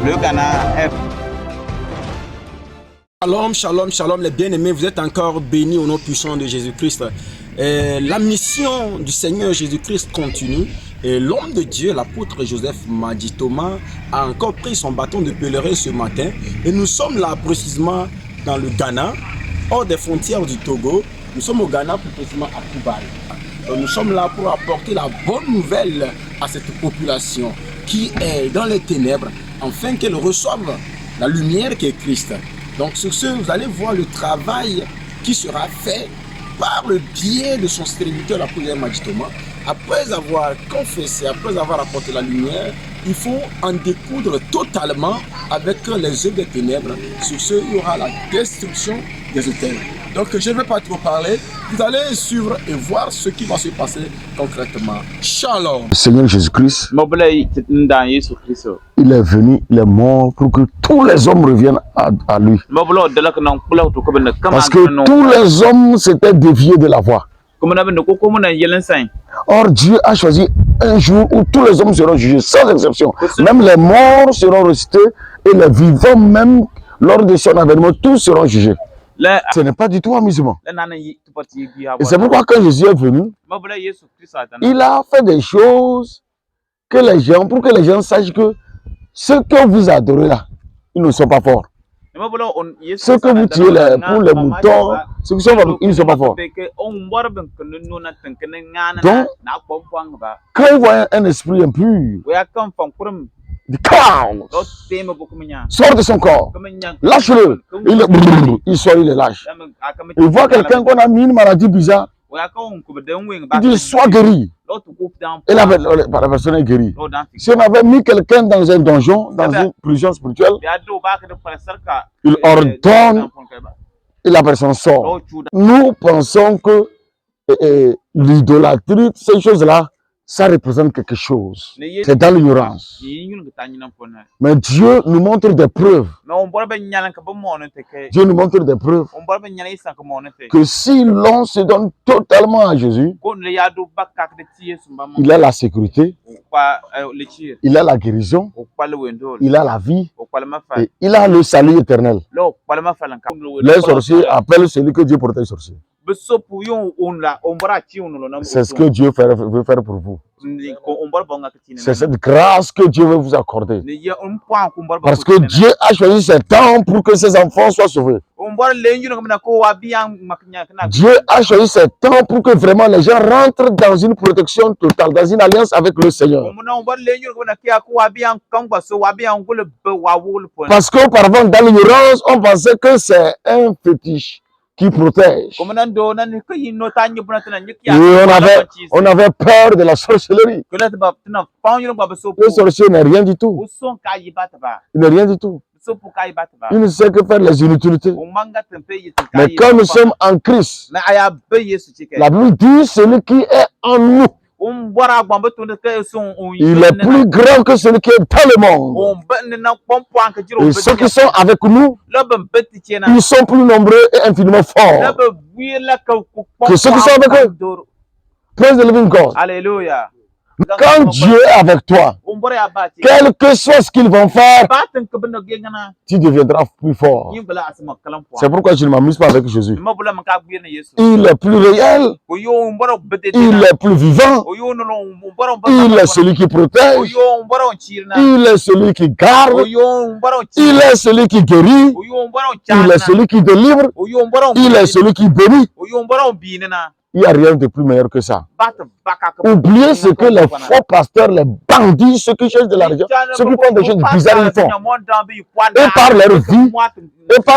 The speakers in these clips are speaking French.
Le Ghana est... Shalom, shalom, shalom, les bien-aimés, vous êtes encore bénis au nom puissant de Jésus-Christ. La mission du Seigneur Jésus-Christ continue et l'homme de Dieu, l'apôtre Joseph Madi Thomas, a encore pris son bâton de pèlerin ce matin et nous sommes là précisément dans le Ghana, hors des frontières du Togo. Nous sommes au Ghana, plus précisément à Koubal. Nous sommes là pour apporter la bonne nouvelle à cette population qui est dans les ténèbres, afin qu'elle reçoive la lumière qui est Christ. Donc sur ce, vous allez voir le travail qui sera fait par le biais de son serviteur, l'apôtre Madi Thomas. Après avoir confessé, après avoir apporté la lumière, il faut en découdre totalement avec les œuvres des ténèbres. Sur ce, il y aura la destruction des hôtels. Donc je ne vais pas trop parler, vous allez suivre et voir ce qui va se passer concrètement. Shalom. Le Seigneur Jésus-Christ, il est venu, il est mort pour que tous les hommes reviennent à lui. Parce que tous les hommes s'étaient déviés de la voie. Or Dieu a choisi un jour où tous les hommes seront jugés, sans exception. Même les morts seront ressuscités et les vivants même, lors de son avènement, tous seront jugés. Ce n'est pas du tout amusement. Et c'est pourquoi quand Jésus est venu, il a fait des choses que les gens, pour que les gens sachent que ceux que vous adorez là, ils ne sont pas forts. Ceux que vous tuez pour les moutons, ceux qui sont forts, ils ne sont pas forts. Donc, quand ils voient un esprit impur, du chaos, sort de son corps, lâche-le, il sort, il est lâche. Il voit quelqu'un qu'on a mis une maladie bizarre, il dit sois guéri. Et la personne est guérie. Si on avait mis quelqu'un dans un donjon, dans une prison spirituelle, il ordonne et la personne sort. Nous pensons que l'idolâtrie, ces choses-là, ça représente quelque chose. C'est dans l'ignorance. Mais Dieu nous montre des preuves. Dieu nous montre des preuves que si l'on se donne totalement à Jésus, il a la sécurité, il a la guérison, il a la vie et il a le salut éternel. Les sorciers appellent celui que Dieu protège sorcier. C'est ce que Dieu veut faire pour vous. C'est cette grâce que Dieu veut vous accorder. Parce que Dieu a choisi ce temps pour que ses enfants soient sauvés. Dieu a choisi ce temps pour que vraiment les gens rentrent dans une protection totale, dans une alliance avec le Seigneur. Parce qu'auparavant, dans l'ignorance, on pensait que c'est un fétiche qui protège. Et on avait peur de la sorcellerie. Le sorcier n'est rien du tout. Il n'est rien du tout. Il ne sait que faire les inutilités. Mais quand nous sommes en Christ, la Bible dit celui qui est en nous, il est plus grand que celui qui est dans le monde. Et ceux qui sont avec nous, ils sont plus nombreux et infiniment forts que ceux qui sont avec eux. Praise the living God. Alléluia. Quand Dieu est avec toi, quel que soit ce qu'ils vont faire, tu deviendras plus fort. C'est pourquoi je ne m'amuse pas avec Jésus. Il est plus réel, il est plus vivant, il est celui qui protège, il est celui qui garde, il est celui qui guérit, il est celui qui délivre, il est celui qui bénit. Il n'y a rien de plus meilleur que ça. Oubliez ce que les faux pasteurs, les bandits, ceux qui cherchent de l'argent, ceux qui font des choses bizarres, ils font. Et par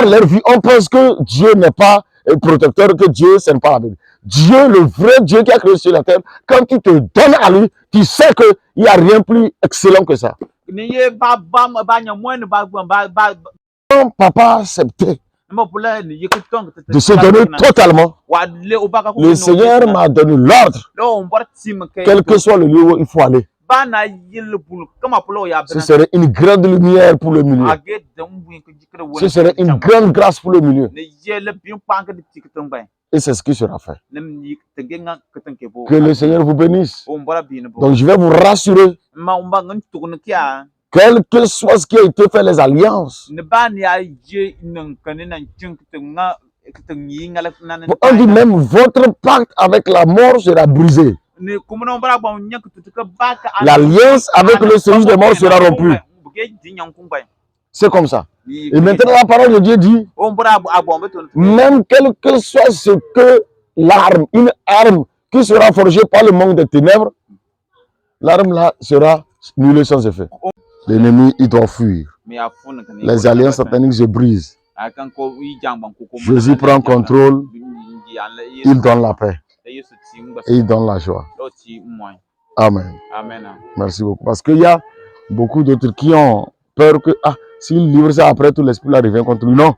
leur vie, on pense que Dieu n'est pas protecteur, que Dieu, ce n'est pas la Bible. Dieu, le vrai Dieu qui a créé sur la terre, quand tu te donnes à lui, tu sais qu'il n'y a rien de plus excellent que ça. Quand papa acceptait de se donner totalement, le Seigneur m'a donné l'ordre, quel que soit le lieu où il faut aller. Ce serait une grande lumière pour le milieu. Ce serait une grande grâce pour le milieu. Et c'est ce qui sera fait. Que le Seigneur vous bénisse. Donc je vais vous rassurer. Quel que soit ce qui a été fait, les alliances. On dit même votre pacte avec la mort sera brisé. L'alliance avec le séjour des morts sera rompue. C'est comme ça. Et maintenant la parole de Dieu dit, même quel que soit ce que l'arme, une arme qui sera forgée par le monde des ténèbres, l'arme là sera nulle sans effet. L'ennemi, il doit fuir. Les alliances sataniques se brisent. Jésus prend contrôle, il donne la paix et il donne la joie. Amen. Merci beaucoup. Parce qu'il y a beaucoup d'autres qui ont peur que, s'il livre ça après, tout l'esprit là revient contre lui. Non,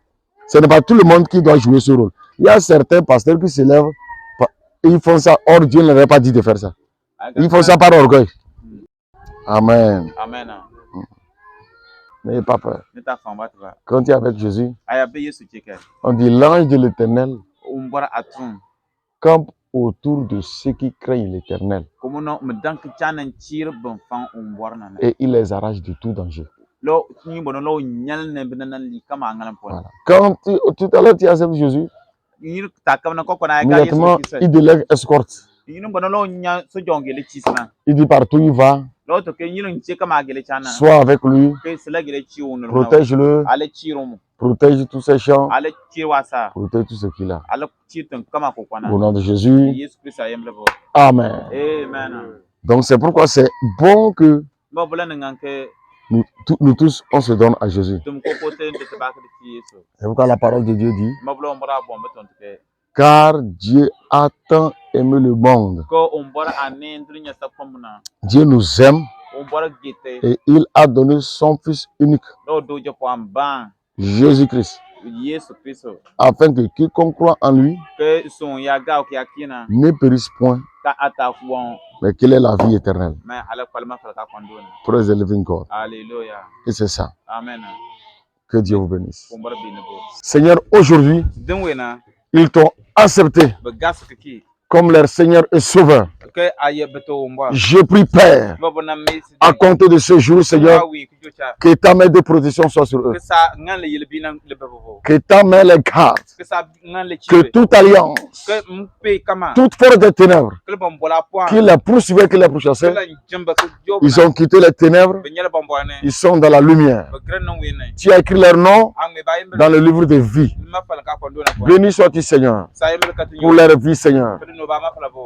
ce n'est pas tout le monde qui doit jouer ce rôle. Il y a certains pasteurs qui se lèvent et ils font ça. Or, Dieu ne leur a pas dit de faire ça. Ils font ça par orgueil. Amen. N'ayez pas peur. Quand tu es avec Jésus, on dit l'ange de l'Éternel campe autour de ceux qui craignent l'Éternel. Et il les arrache de tout danger. Voilà. Quand tout à l'heure tu acceptes Jésus, immédiatement il délègue escorte. Il dit partout il va, sois avec lui, protège-le, protège tous ses champs, protège tout ce qu'il a. Au nom de Jésus, Amen. Donc c'est pourquoi c'est bon que nous tous, on se donne à Jésus. C'est pourquoi la parole de Dieu dit, car Dieu a tant aimé le monde. Dieu nous aime et il a donné son Fils unique, Jésus-Christ, afin que quiconque croit en lui ne périsse point, mais qu'il ait la vie éternelle. Praise the living God. Et c'est ça. Que Dieu vous bénisse. Seigneur, aujourd'hui, ils t'ont accepté comme leur Seigneur et Sauveur. Je prie, Père, à compter de ce jour, Seigneur, que ta main de protection soit sur eux. Que ta main les garde. Que toute alliance, toute force des ténèbres, qui les poursuivait, qui les pourchassait, ils ont quitté les ténèbres, ils sont dans la lumière. Tu as écrit leur nom dans le livre de vie. Béni sois-tu, Seigneur, pour leur vie, Seigneur.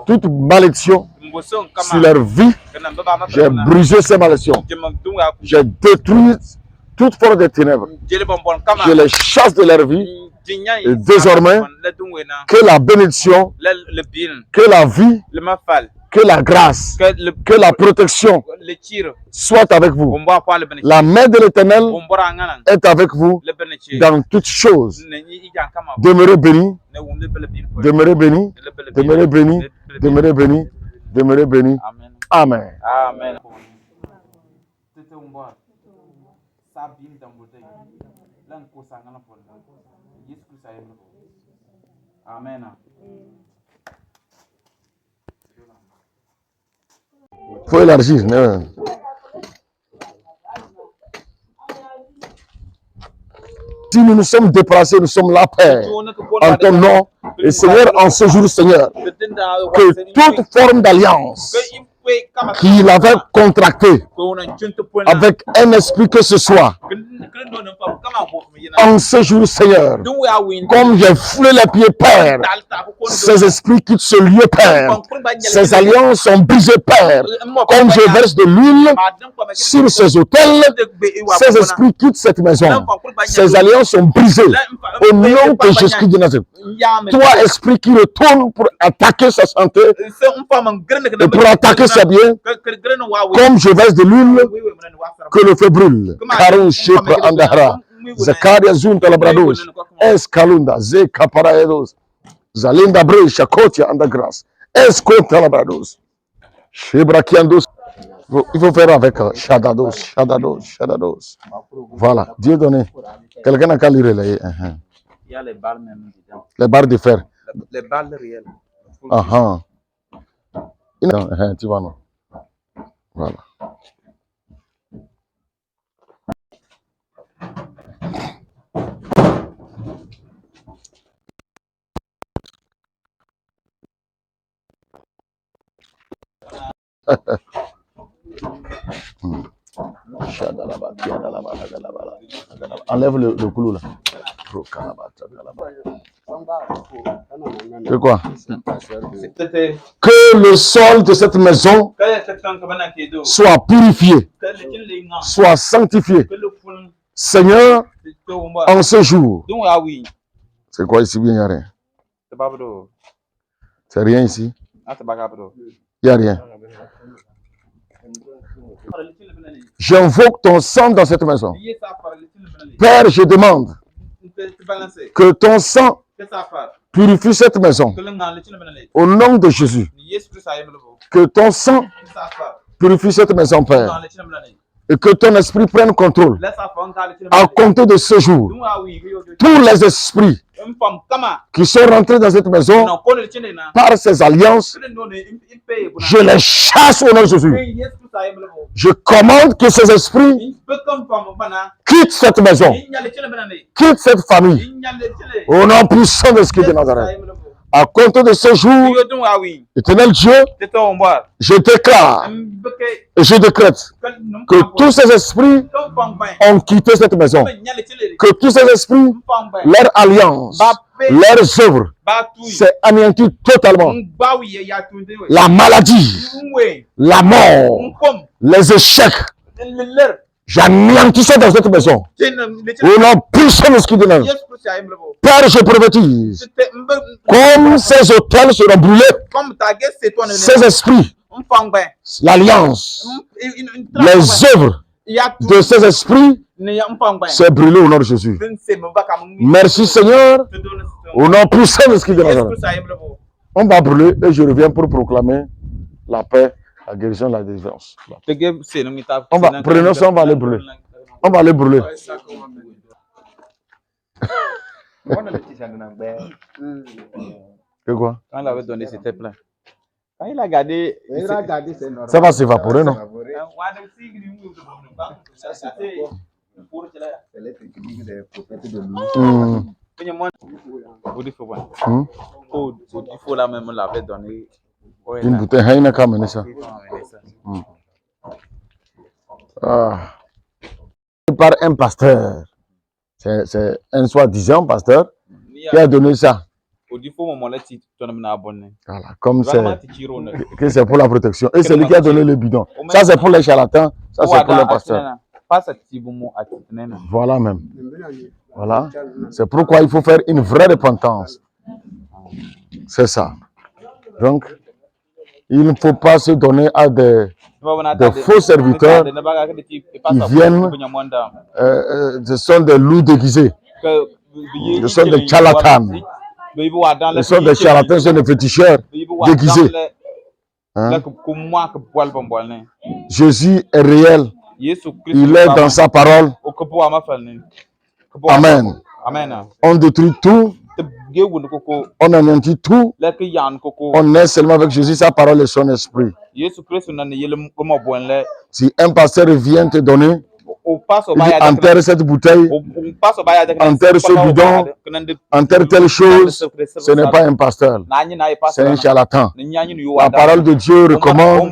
Toute malédiction sur leur vie, j'ai brisé ces malédictions. J'ai détruit toute force des ténèbres. Je les chasse de leur vie. Et désormais, que la bénédiction, que la vie, que la grâce, que la protection soit avec vous. La main de l'Éternel est avec vous dans toutes choses. Demeurez bénis, demeurez bénis, demeurez bénis, demeurez bénis, demeurez bénis. Amen. Amen. Amen. Il faut élargir. Si nous nous sommes déplacés, nous sommes là, Père, en ton nom. Et Seigneur, en ce jour, Seigneur, que toute forme d'alliance qu'il avait contractée avec un esprit que ce soit, en ce jour, Seigneur, comme j'ai foulé les pieds, Père, ces esprits quittent ce lieu, Père. Ces alliances sont brisées, Père. Comme je verse de l'huile sur ces autels, ces esprits quittent cette maison. Ces alliances sont brisées au nom de Jésus-Christ de Nazareth. Toi, esprit qui retourne pour attaquer sa santé et pour attaquer ses biens, comme je verse de l'huile, que le feu brûle. Karou Shepra Andahara, Zakaria Zunta Labrados, Escalunda, Zekaparaedos, Zalinda Bre, Shakotia Andagras, Escota Labrados, Shebrakiandos. Il faut faire avec Shadados, Shadados, Shadados. Voilà, Dieu donné. Quelqu'un n'a qu'à lire les. Il y a les balles même dedans. Les barres de fer. Les balles réelles. Tu vois, non. Voilà. Enlève le clou là. C'est quoi? Que le sol de cette maison soit purifié, soit sanctifié. Seigneur, en ce jour. C'est quoi ici? Il n'y a rien. C'est rien ici. Il n'y a rien. J'invoque ton sang dans cette maison. Père, je demande que ton sang purifie cette maison. Au nom de Jésus. Que ton sang purifie cette maison, Père. Et que ton esprit prenne contrôle. À compter de ce jour, tous les esprits qui sont rentrés dans cette maison par ces alliances, je les chasse au nom de Jésus. Je commande que ces esprits quittent cette maison, quittent cette famille, au nom puissant de ce qui est de Nazareth. À compter de ce jour, éternel Dieu, je déclare et je décrète que tous ces esprits ont quitté cette maison. Que tous ces esprits, leur alliance, leurs œuvres, s'est anéanti totalement. La maladie, la mort, les échecs, j'anéantis ça dans cette maison. Au nom puissant de ce qui donne. Père, je prophétise. Comme ces hôtels seront brûlés, ces esprits, l'alliance, les œuvres de ces esprits, c'est brûlé au nom de Jésus. Merci Seigneur. Au nom puissant de ce qui donne. On va brûler et je reviens pour proclamer la paix, la guérison, la délivrance. On va, prenons ça, on va aller brûler. On va aller brûler. Que quoi? Quand il avait donné, c'était plein. Quand il a gardé, ça va s'évaporer, non? Une bouteille, il n'a qu'à mener ça. Par un pasteur. C'est un soi-disant pasteur qui a donné ça. Voilà, comme c'est pour la protection. Et c'est lui qui a donné le bidon. Ça, c'est pour les charlatans. Ça, c'est pour les pasteurs. Voilà même. Voilà. C'est pourquoi il faut faire une vraie repentance. C'est ça. Donc, il ne faut pas se donner à des faux serviteurs qui viennent, ce sont des loups déguisés, ce sont des charlatans, ce sont des charlatans, ce sont des féticheurs déguisés. Hein? Jésus est réel, il est dans sa parole. Amen. On détruit tout. On anéantit tout. On est seulement avec Jésus, sa parole et son esprit. Si un pasteur vient te donner, il dit enterre cette bouteille, enterre ce bidon, enterre telle chose, ce n'est pas un pasteur, c'est un charlatan. La parole de Dieu recommande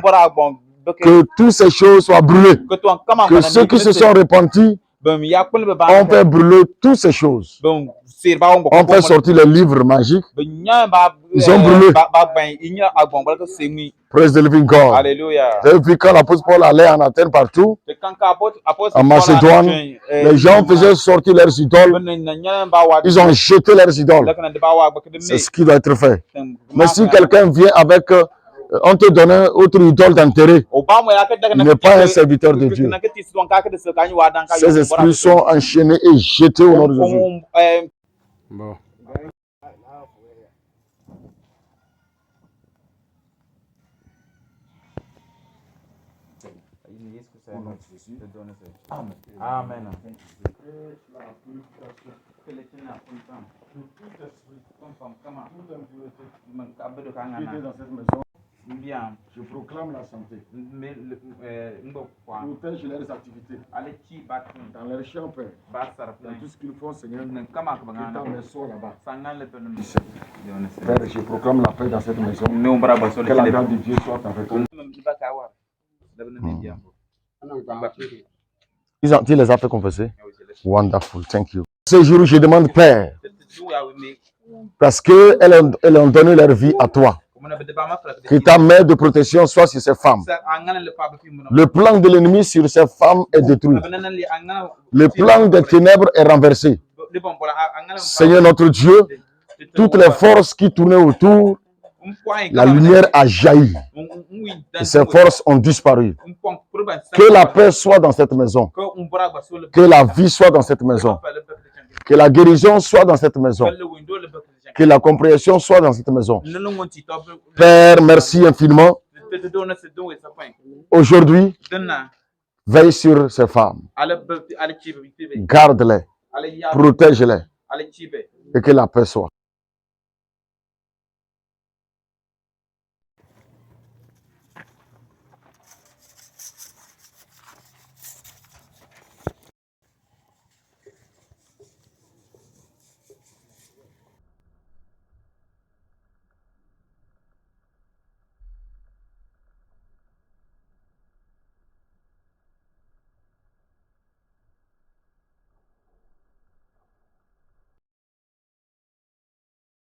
que toutes ces choses soient brûlées, que ceux qui se sont repentis on fait brûler toutes ces choses. On fait sortir les livres magiques. Ils ont brûlé. Praise the living God. Alléluia. Vous avez vu quand l'apôtre Paul allait en Athènes partout, en Macédoine, les gens faisaient sortir leurs idoles. Ils ont jeté leurs idoles. C'est ce qui doit être fait. Mais si quelqu'un vient avec... on te donne autre idole d'enterrer. Il n'est pas un serviteur de Dieu. Ces esprits sont enchaînés et jetés au nom de Jésus. Bon. Amen. Bien. Je proclame la santé. Protège leurs activités. Dans leurs champs, Père. Dans tout ce qu'ils font, Seigneur. Que ta maison là-bas. Père, je proclame la paix dans cette maison. Que la grâce de Dieu soit avec eux. Tu les as fait confesser? Wonderful, thank you. Ce jour, je demande, Père, parce qu'elles ont donné leur vie à toi, que ta main de protection soit sur ces femmes. Le plan de l'ennemi sur ces femmes est détruit. Le plan des ténèbres est renversé. Seigneur notre Dieu, toutes les forces qui tournaient autour, la lumière a jailli. Et ces forces ont disparu. Que la paix soit dans cette maison. Que la vie soit dans cette maison. Que la guérison soit dans cette maison. Que la compréhension soit dans cette maison. Père, merci infiniment. Aujourd'hui, veille sur ces femmes. Garde-les. Protège-les. Et que la paix soit.